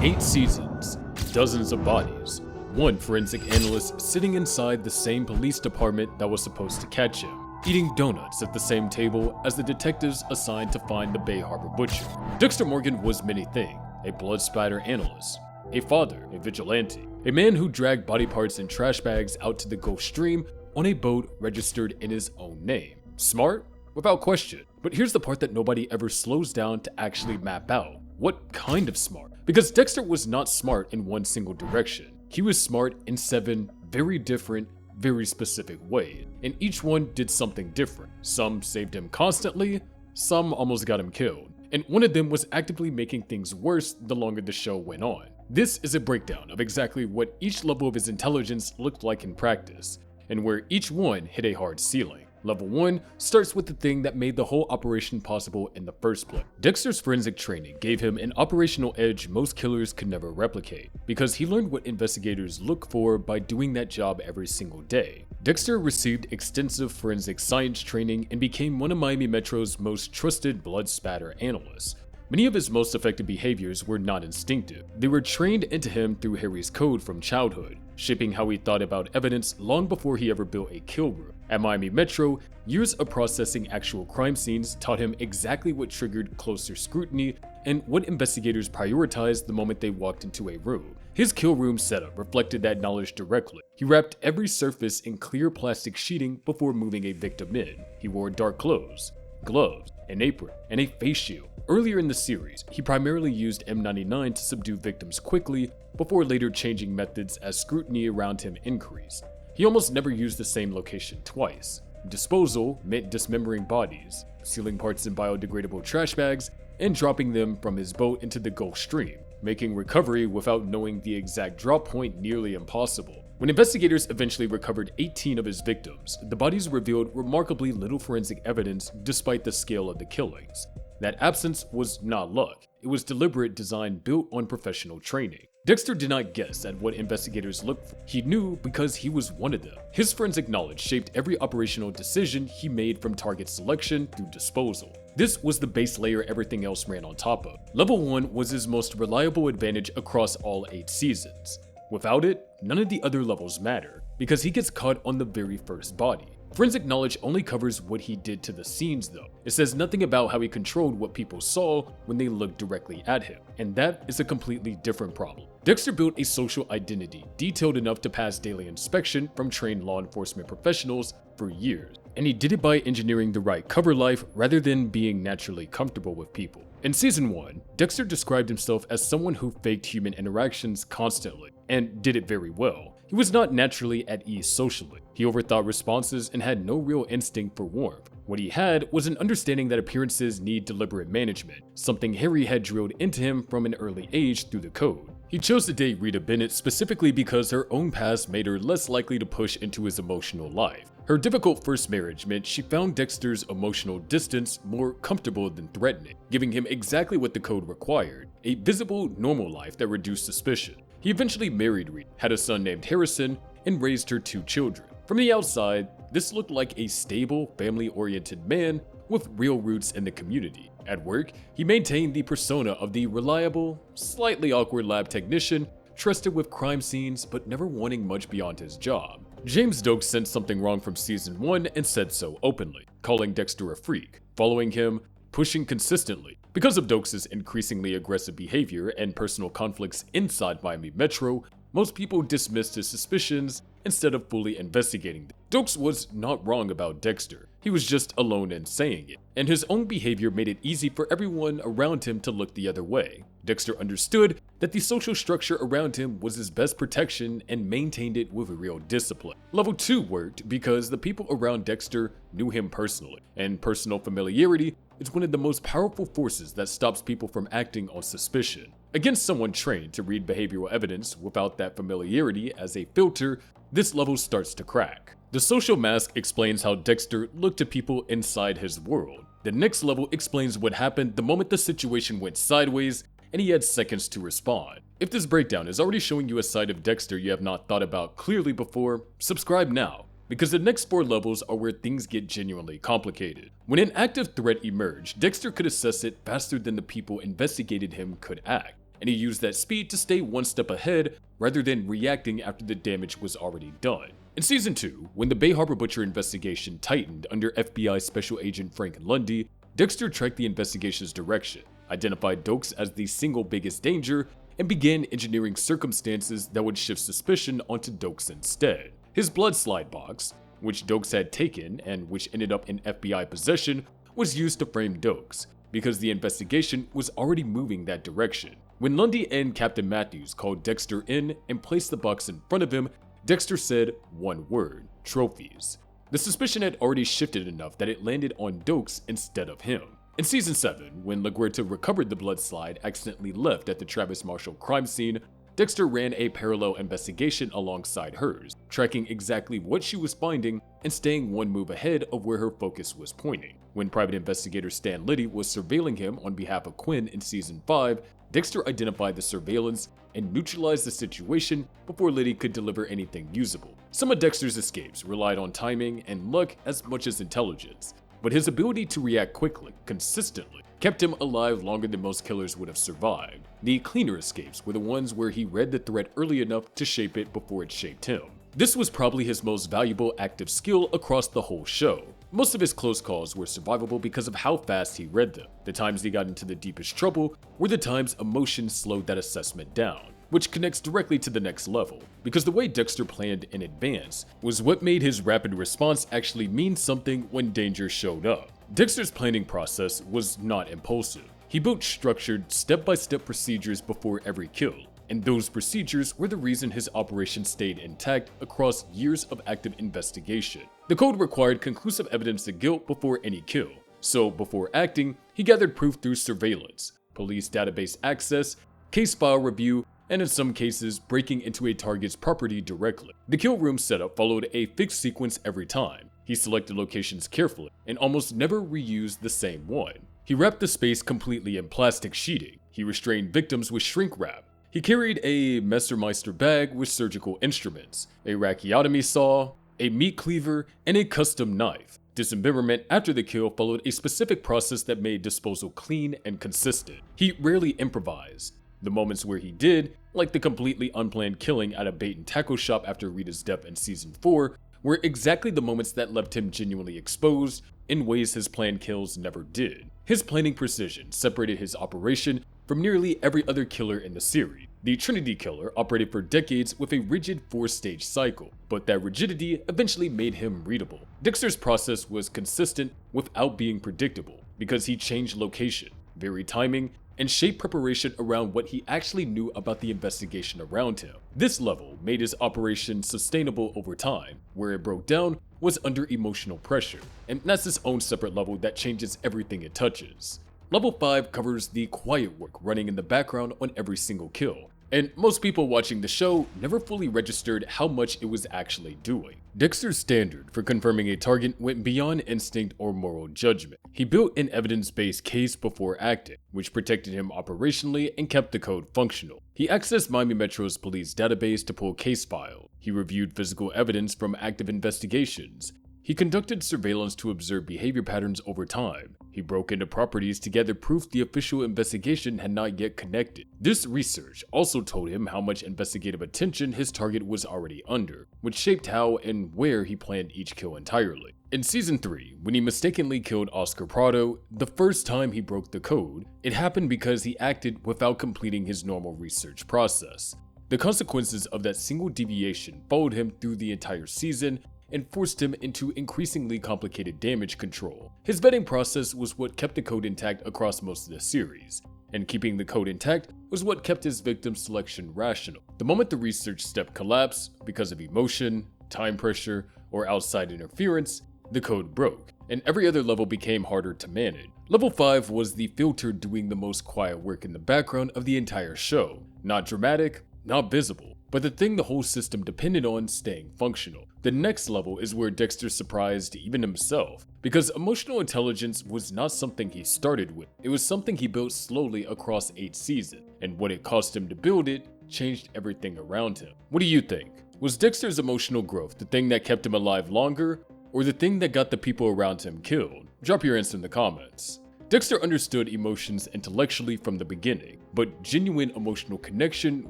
8 seasons, dozens of bodies, one forensic analyst sitting inside the same police department that was supposed to catch him, eating donuts at the same table as the detectives assigned to find the Bay Harbor butcher. Dexter Morgan was many things: a blood spatter analyst, a father, a vigilante, a man who dragged body parts and trash bags out to the Gulf Stream on a boat registered in his own name. Smart? Without question. But here's the part that nobody ever slows down to actually map out. What kind of smart? Because Dexter was not smart in one single direction. He was smart in 7 very different, very specific ways, and each one did something different. Some saved him constantly, some almost got him killed, and one of them was actively making things worse the longer the show went on. This is a breakdown of exactly what each level of his intelligence looked like in practice, and where each one hit a hard ceiling. Level 1 starts with the thing that made the whole operation possible in the first place. Dexter's forensic training gave him an operational edge most killers could never replicate, because he learned what investigators look for by doing that job every single day. Dexter received extensive forensic science training and became one of Miami Metro's most trusted blood spatter analysts. Many of his most effective behaviors were not instinctive. They were trained into him through Harry's code from childhood, shaping how he thought about evidence long before he ever built a kill room. At Miami Metro, years of processing actual crime scenes taught him exactly what triggered closer scrutiny and what investigators prioritized the moment they walked into a room. His kill room setup reflected that knowledge directly. He wrapped every surface in clear plastic sheeting before moving a victim in. He wore dark clothes, gloves, an apron, and a face shield. Earlier in the series, he primarily used M99 to subdue victims quickly before later changing methods as scrutiny around him increased. He almost never used the same location twice. Disposal meant dismembering bodies, sealing parts in biodegradable trash bags, and dropping them from his boat into the Gulf Stream, making recovery without knowing the exact drop point nearly impossible. When investigators eventually recovered 18 of his victims, the bodies revealed remarkably little forensic evidence despite the scale of the killings. That absence was not luck. It was deliberate design built on professional training. Dexter did not guess at what investigators looked for. He knew because he was one of them. His forensic knowledge shaped every operational decision he made, from target selection through disposal. This was the base layer everything else ran on top of. Level 1 was his most reliable advantage across all 8 seasons. Without it, none of the other levels matter, because he gets caught on the very first body. Forensic knowledge only covers what he did to the scenes though. It says nothing about how he controlled what people saw when they looked directly at him, and that is a completely different problem. Dexter built a social identity detailed enough to pass daily inspection from trained law enforcement professionals for years, and he did it by engineering the right cover life rather than being naturally comfortable with people. In season 1, Dexter described himself as someone who faked human interactions constantly, and did it very well. He was not naturally at ease socially. He overthought responses and had no real instinct for warmth. What he had was an understanding that appearances need deliberate management, something Harry had drilled into him from an early age through the code. He chose to date Rita Bennett specifically because her own past made her less likely to push into his emotional life. Her difficult first marriage meant she found Dexter's emotional distance more comfortable than threatening, giving him exactly what the code required: a visible, normal life that reduced suspicion. He eventually married Rita, had a son named Harrison, and raised her 2 children. From the outside, this looked like a stable, family-oriented man with real roots in the community. At work, he maintained the persona of the reliable, slightly awkward lab technician, trusted with crime scenes but never wanting much beyond his job. James Doakes sensed something wrong from season 1 and said so openly, calling Dexter a freak, following him, pushing consistently. Because of Doakes' increasingly aggressive behavior and personal conflicts inside Miami Metro, most people dismissed his suspicions instead of fully investigating them. Doakes was not wrong about Dexter. He was just alone in saying it, and his own behavior made it easy for everyone around him to look the other way. Dexter understood that the social structure around him was his best protection and maintained it with real discipline. Level 2 worked because the people around Dexter knew him personally, and personal familiarity is one of the most powerful forces that stops people from acting on suspicion. Against someone trained to read behavioral evidence without that familiarity as a filter, this level starts to crack. The social mask explains how Dexter looked at people inside his world. The next level explains what happened the moment the situation went sideways and he had seconds to respond. If this breakdown is already showing you a side of Dexter you have not thought about clearly before, subscribe now, because the next 4 levels are where things get genuinely complicated. When an active threat emerged, Dexter could assess it faster than the people investigated him could act. and he used that speed to stay one step ahead rather than reacting after the damage was already done. In Season 2, when the Bay Harbor Butcher investigation tightened under FBI Special Agent Frank Lundy, Dexter tracked the investigation's direction, identified Dokes as the single biggest danger, and began engineering circumstances that would shift suspicion onto Dokes instead. His blood slide box, which Dokes had taken and which ended up in FBI possession, was used to frame Dokes, because the investigation was already moving that direction. When Lundy and Captain Matthews called Dexter in and placed the box in front of him, Dexter said one word: trophies. The suspicion had already shifted enough that it landed on Dokes instead of him. In Season 7, when LaGuerta recovered the blood slide accidentally left at the Travis Marshall crime scene, Dexter ran a parallel investigation alongside hers, tracking exactly what she was finding and staying one move ahead of where her focus was pointing. When private investigator Stan Liddy was surveilling him on behalf of Quinn in Season 5, Dexter identified the surveillance and neutralized the situation before Liddy could deliver anything usable. Some of Dexter's escapes relied on timing and luck as much as intelligence, but his ability to react quickly, consistently, kept him alive longer than most killers would have survived. The cleaner escapes were the ones where he read the threat early enough to shape it before it shaped him. This was probably his most valuable active skill across the whole show. Most of his close calls were survivable because of how fast he read them. The times he got into the deepest trouble were the times emotion slowed that assessment down, which connects directly to the next level, because the way Dexter planned in advance was what made his rapid response actually mean something when danger showed up. Dexter's planning process was not impulsive. He built structured, step-by-step procedures before every kill, and those procedures were the reason his operation stayed intact across years of active investigation. The code required conclusive evidence of guilt before any kill, so before acting, he gathered proof through surveillance, police database access, case file review, and in some cases, breaking into a target's property directly. The kill room setup followed a fixed sequence every time. He selected locations carefully and almost never reused the same one. He wrapped the space completely in plastic sheeting. He restrained victims with shrink wrap. He carried a Messermeister bag with surgical instruments, a racheotomy saw, a meat cleaver, and a custom knife. Dismemberment after the kill followed a specific process that made disposal clean and consistent. He rarely improvised. The moments where he did, like the completely unplanned killing at a bait and tackle shop after Rita's death in Season 4, were exactly the moments that left him genuinely exposed in ways his planned kills never did. His planning precision separated his operation from nearly every other killer in the series. The Trinity Killer operated for decades with a rigid 4-stage cycle, but that rigidity eventually made him readable. Dexter's process was consistent without being predictable, because he changed location, varied timing, and shaped preparation around what he actually knew about the investigation around him. This level made his operation sustainable over time. Where it broke down was under emotional pressure, and that's its own separate level that changes everything it touches. Level 5 covers the quiet work running in the background on every single kill, and most people watching the show never fully registered how much it was actually doing. Dexter's standard for confirming a target went beyond instinct or moral judgment. He built an evidence-based case before acting, which protected him operationally and kept the code functional. He accessed Miami Metro's police database to pull case files. He reviewed physical evidence from active investigations. He conducted surveillance to observe behavior patterns over time. He broke into properties to gather proof the official investigation had not yet connected. This research also told him how much investigative attention his target was already under, which shaped how and where he planned each kill entirely. In Season 3, when he mistakenly killed Oscar Prado, the first time he broke the code, it happened because he acted without completing his normal research process. The consequences of that single deviation followed him through the entire season and forced him into increasingly complicated damage control. His vetting process was what kept the code intact across most of the series, and keeping the code intact was what kept his victim selection rational. The moment the research step collapsed because of emotion, time pressure, or outside interference, the code broke, and every other level became harder to manage. Level 5 was the filter doing the most quiet work in the background of the entire show. Not dramatic, not visible, but the thing the whole system depended on staying functional. The next level is where Dexter surprised even himself, because emotional intelligence was not something he started with. It was something he built slowly across 8 seasons, and what it cost him to build it changed everything around him. What do you think? Was Dexter's emotional growth the thing that kept him alive longer, or the thing that got the people around him killed? Drop your answer in the comments. Dexter understood emotions intellectually from the beginning, but genuine emotional connection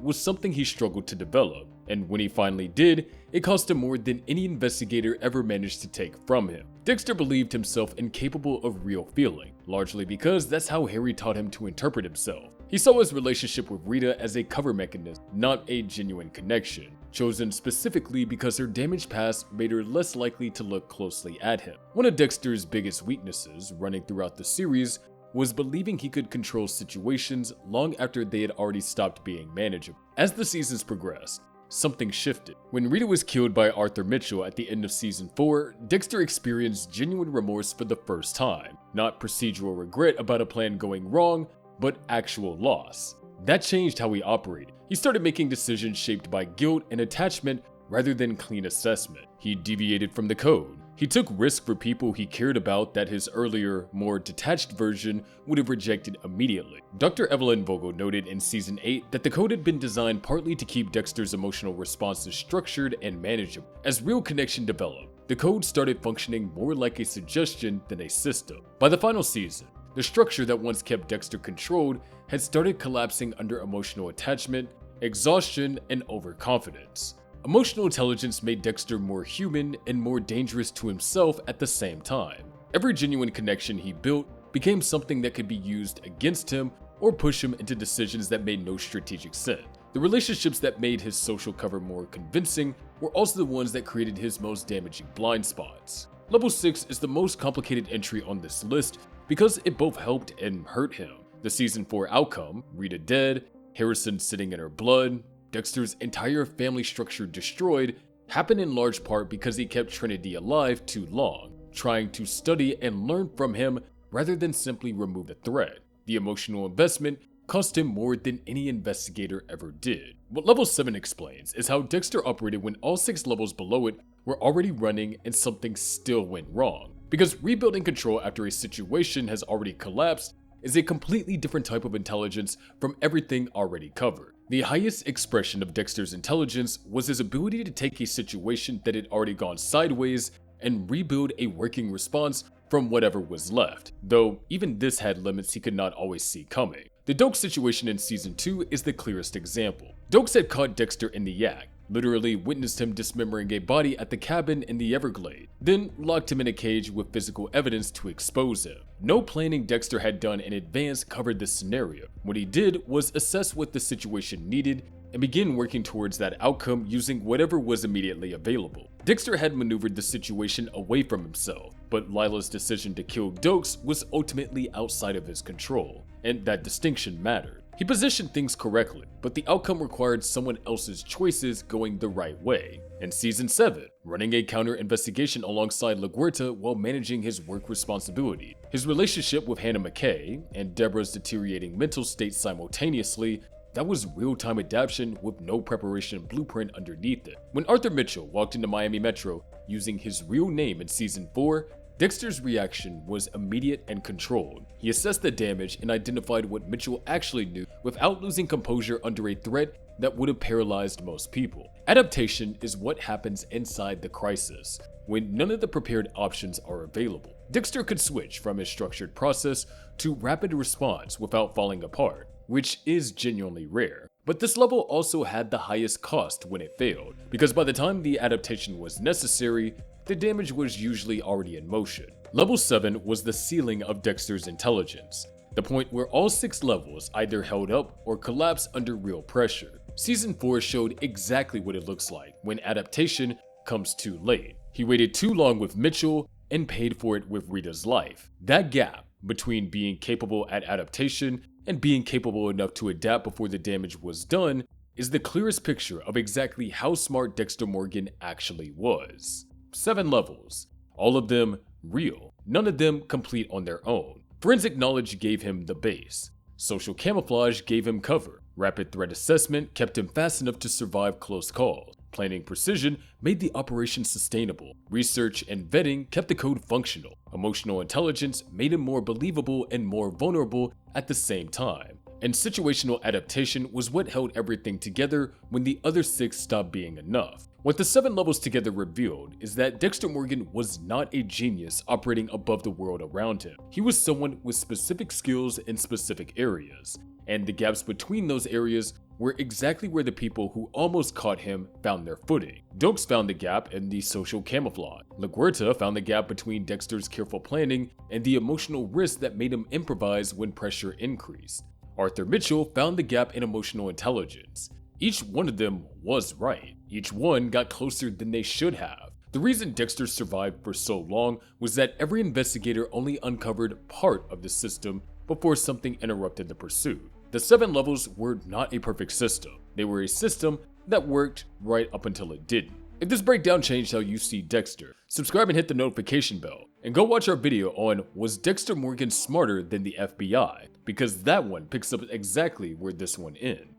was something he struggled to develop, and when he finally did, it cost him more than any investigator ever managed to take from him. Dexter believed himself incapable of real feeling, largely because that's how Harry taught him to interpret himself. He saw his relationship with Rita as a cover mechanism, not a genuine connection, chosen specifically because her damaged past made her less likely to look closely at him. One of Dexter's biggest weaknesses running throughout the series was believing he could control situations long after they had already stopped being manageable. As the seasons progressed, something shifted. When Rita was killed by Arthur Mitchell at the end of season 4, Dexter experienced genuine remorse for the first time, not procedural regret about a plan going wrong, but actual loss. That changed how he operated. He started making decisions shaped by guilt and attachment rather than clean assessment. He deviated from the code. He took risks for people he cared about that his earlier, more detached version would have rejected immediately. Dr. Evelyn Vogel noted in season 8 that the code had been designed partly to keep Dexter's emotional responses structured and manageable. As real connection developed, the code started functioning more like a suggestion than a system. By the final season, the structure that once kept Dexter controlled had started collapsing under emotional attachment, exhaustion, and overconfidence. Emotional intelligence made Dexter more human and more dangerous to himself at the same time. Every genuine connection he built became something that could be used against him or push him into decisions that made no strategic sense. The relationships that made his social cover more convincing were also the ones that created his most damaging blind spots. Level 6 is the most complicated entry on this list because it both helped and hurt him. The season 4 outcome, Rita dead, Harrison sitting in her blood, Dexter's entire family structure destroyed, happened in large part because he kept Trinity alive too long, trying to study and learn from him rather than simply remove the threat. The emotional investment cost him more than any investigator ever did. What level 7 explains is how Dexter operated when all 6 levels below it were already running and something still went wrong. Because rebuilding control after a situation has already collapsed is a completely different type of intelligence from everything already covered. The highest expression of Dexter's intelligence was his ability to take a situation that had already gone sideways and rebuild a working response from whatever was left, though even this had limits he could not always see coming. The Dokes situation in season 2 is the clearest example. Dokes had caught Dexter in the act, literally witnessed him dismembering a body at the cabin in the Everglades, then locked him in a cage with physical evidence to expose him. No planning Dexter had done in advance covered this scenario. What he did was assess what the situation needed and begin working towards that outcome using whatever was immediately available. Dexter had maneuvered the situation away from himself, but Lila's decision to kill Dokes was ultimately outside of his control, and that distinction mattered. He positioned things correctly, but the outcome required someone else's choices going the right way. In season 7, running a counter-investigation alongside LaGuerta while managing his work responsibility, his relationship with Hannah McKay, and Deborah's deteriorating mental state simultaneously, that was real-time adaptation with no preparation blueprint underneath it. When Arthur Mitchell walked into Miami Metro using his real name in season 4, Dexter's reaction was immediate and controlled. He assessed the damage and identified what Mitchell actually knew without losing composure under a threat that would have paralyzed most people. Adaptation is what happens inside the crisis, when none of the prepared options are available. Dexter could switch from his structured process to rapid response without falling apart, which is genuinely rare. But this level also had the highest cost when it failed, because by the time the adaptation was necessary, the damage was usually already in motion. Level 7 was the ceiling of Dexter's intelligence, the point where all 6 levels either held up or collapsed under real pressure. Season 4 showed exactly what it looks like when adaptation comes too late. He waited too long with Mitchell and paid for it with Rita's life. That gap between being capable at adaptation and being capable enough to adapt before the damage was done is the clearest picture of exactly how smart Dexter Morgan actually was. 7 levels, all of them real, none of them complete on their own. Forensic knowledge gave him the base. Social camouflage gave him cover. Rapid threat assessment kept him fast enough to survive close calls. Planning precision made the operation sustainable. Research and vetting kept the code functional. Emotional intelligence made him more believable and more vulnerable at the same time. and situational adaptation was what held everything together when the other 6 stopped being enough. What the 7 levels together revealed is that Dexter Morgan was not a genius operating above the world around him. He was someone with specific skills in specific areas, and the gaps between those areas were exactly where the people who almost caught him found their footing. Dokes found the gap in the social camouflage. LaGuerta found the gap between Dexter's careful planning and the emotional risk that made him improvise when pressure increased. Arthur Mitchell found the gap in emotional intelligence. Each one of them was right. Each one got closer than they should have. The reason Dexter survived for so long was that every investigator only uncovered part of the system before something interrupted the pursuit. The 7 levels were not a perfect system. They were a system that worked right up until it didn't. If this breakdown changed how you see Dexter, subscribe and hit the notification bell. And go watch our video on Was Dexter Morgan Smarter Than the FBI? Because that one picks up exactly where this one ends.